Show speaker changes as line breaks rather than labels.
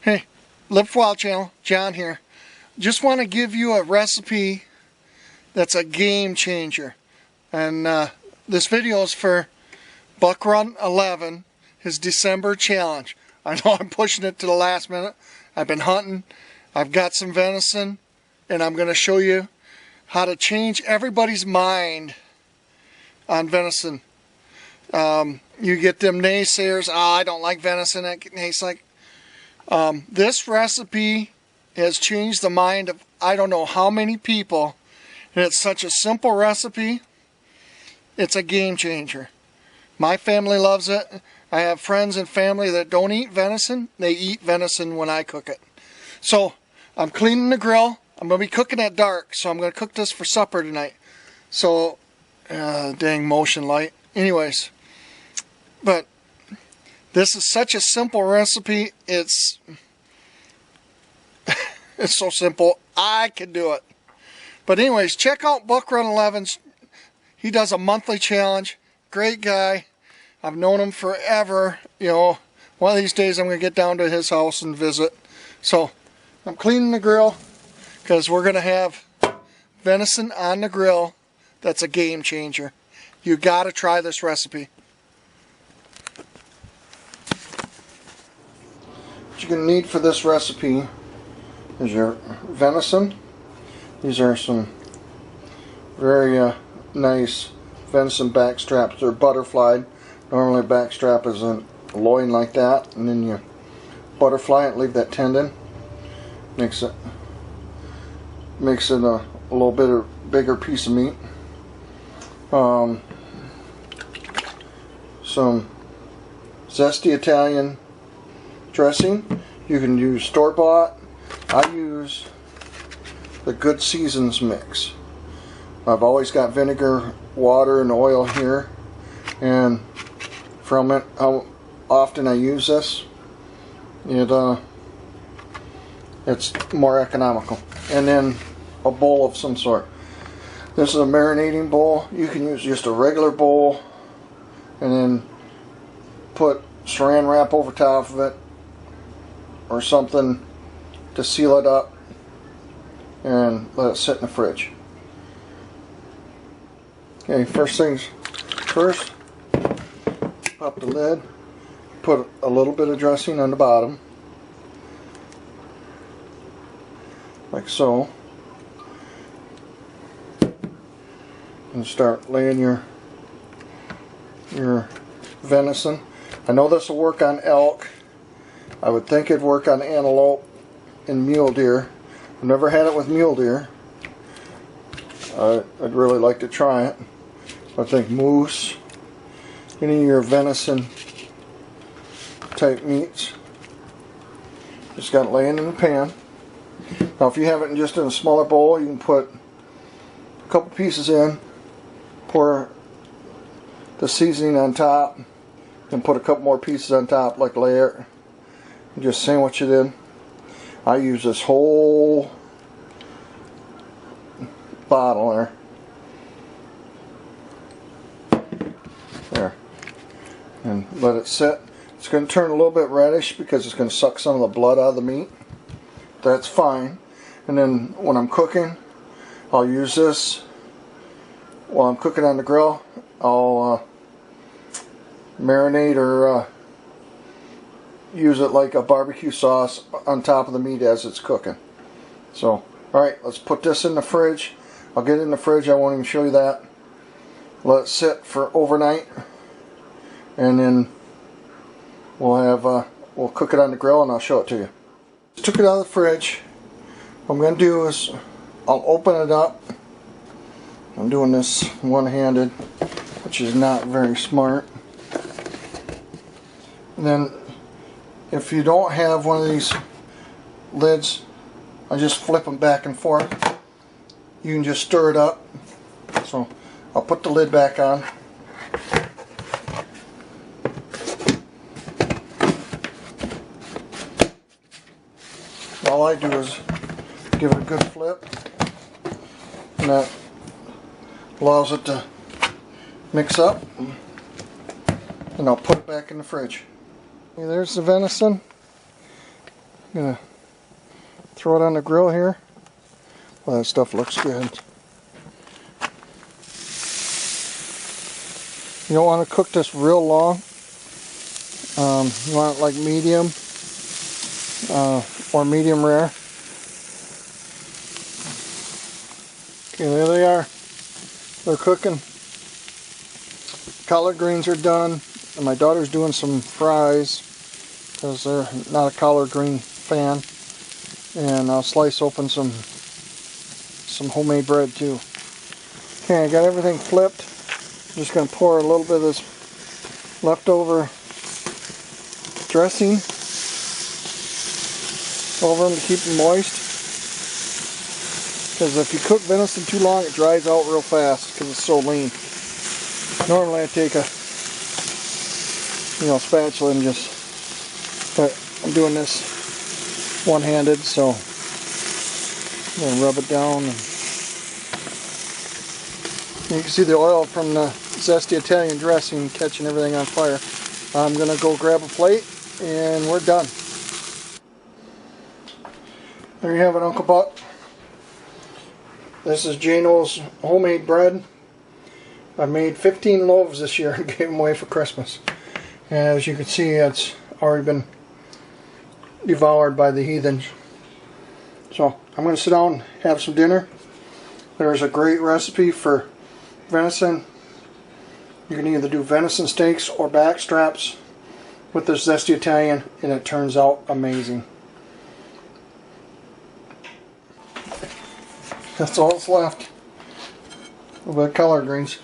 Hey, Live for Wild channel, John here. Just want to give you a recipe that's a game changer. And this video is for Buckrun11, his December challenge. I know I'm pushing it to the last minute. I've been hunting, I've got some venison, and I'm going to show you how to change everybody's mind on venison. You get them naysayers, I don't like venison, it tastes like... this recipe has changed the mind of I don't know how many people, and it's such a simple recipe. It's a game changer. My family loves it. I have friends and family that don't eat venison. They eat venison when I cook it. So I'm cleaning the grill. I'm going to be cooking at dark, so I'm going to cook this for supper tonight. So dang motion light. Anyways, but this is such a simple recipe. It's so simple. I can do it. But anyways, check out Buckrun11's. He does a monthly challenge. Great guy. I've known him forever. You know, one of these days I'm going to get down to his house and visit. So I'm cleaning the grill because we're going to have venison on the grill. That's a game changer. You got to try this recipe. What you're going to need for this recipe is your venison. These are some very nice venison back straps. They're butterflied. Normally a back strap is a loin like that, and then you butterfly it, leave that tendon. Makes it a little bit of bigger piece of meat. Some zesty Italian dressing. You can use store-bought. I use the Good Seasons mix. I've always got vinegar, water, and oil here, and from it, how often I use this, it's more economical. And then a bowl of some sort. This is a marinating bowl. You can use just a regular bowl, and then put saran wrap over top of it, or something to seal it up, and let it sit in the fridge. Okay, first things first, pop the lid, put a little bit of dressing on the bottom, like so, and start laying your venison. I know this will work on elk. I would think it'd work on antelope and mule deer. I've never had it with mule deer. I'd really like to try it. I think moose, any of your venison type meats, just got it laying in the pan. Now if you have it just in a smaller bowl, you can put a couple pieces in, pour the seasoning on top, and put a couple more pieces on top like layer, and just sandwich it in. I use this whole bottle there, and let it sit. It's going to turn a little bit reddish because it's going to suck some of the blood out of the meat. That's fine. And then when I'm cooking, I'll use this while I'm cooking on the grill. I'll marinate or use it like a barbecue sauce on top of the meat as it's cooking. So, alright, let's put this in the fridge. I'll get it in the fridge, I won't even show you that. Let it sit for overnight, and then we'll cook it on the grill and I'll show it to you. Just took it out of the fridge. What I'm going to do is I'll open it up. I'm doing this one-handed, which is not very smart. And then if you don't have one of these lids, I just flip them back and forth. You can just stir it up. So I'll put the lid back on. All I do is give it a good flip, and that allows it to mix up, and I'll put it back in the fridge. Okay, there's the venison. Gonna throw it on the grill here. Well, that stuff looks good. You don't want to cook this real long. You want it like medium or medium rare. Okay, there they are. They're cooking. Collard greens are done, and my daughter's doing some fries because they're not a collard green fan. And I'll slice open some homemade bread too. Okay, I got everything flipped. I'm just going to pour a little bit of this leftover dressing over them to keep them moist. Because if you cook venison too long, it dries out real fast because it's so lean. Normally I take a spatula and just, but I'm doing this one-handed, so I'm going to rub it down. And you can see the oil from the zesty Italian dressing catching everything on fire. I'm going to go grab a plate and we're done. There you have it, Uncle Buck. This is Jano's homemade bread. I made 15 loaves this year and gave them away for Christmas. And as you can see, it's already been devoured by the heathens. So I'm going to sit down and have some dinner. There's a great recipe for venison. You can either do venison steaks or back straps with this zesty Italian, and it turns out amazing. That's all that's left. A little bit of collard greens.